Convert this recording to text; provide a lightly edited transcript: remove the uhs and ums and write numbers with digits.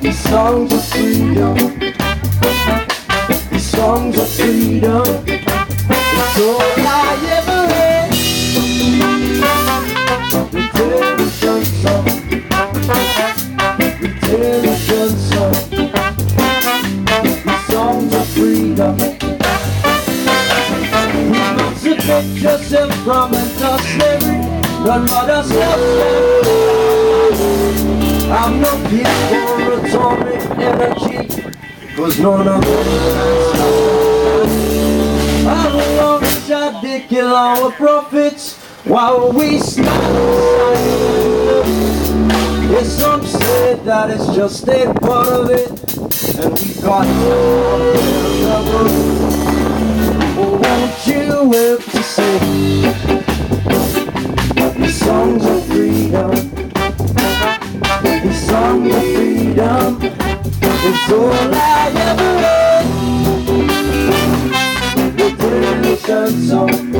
These songs of freedom, these songs of freedom, it's all I ever read. Redemption song, redemption song, these songs of freedom. We must submit yourself from mental slavery, none but us I'm not here for atomic energy, cause none of them can stop. How long shall they kill our prophets while we stand aside? Yes, some say that it's just a part of it, and we got trouble. Oh, won't you help to sing the songs of freedom? The song of freedom, it's all I ever read. Redemption song.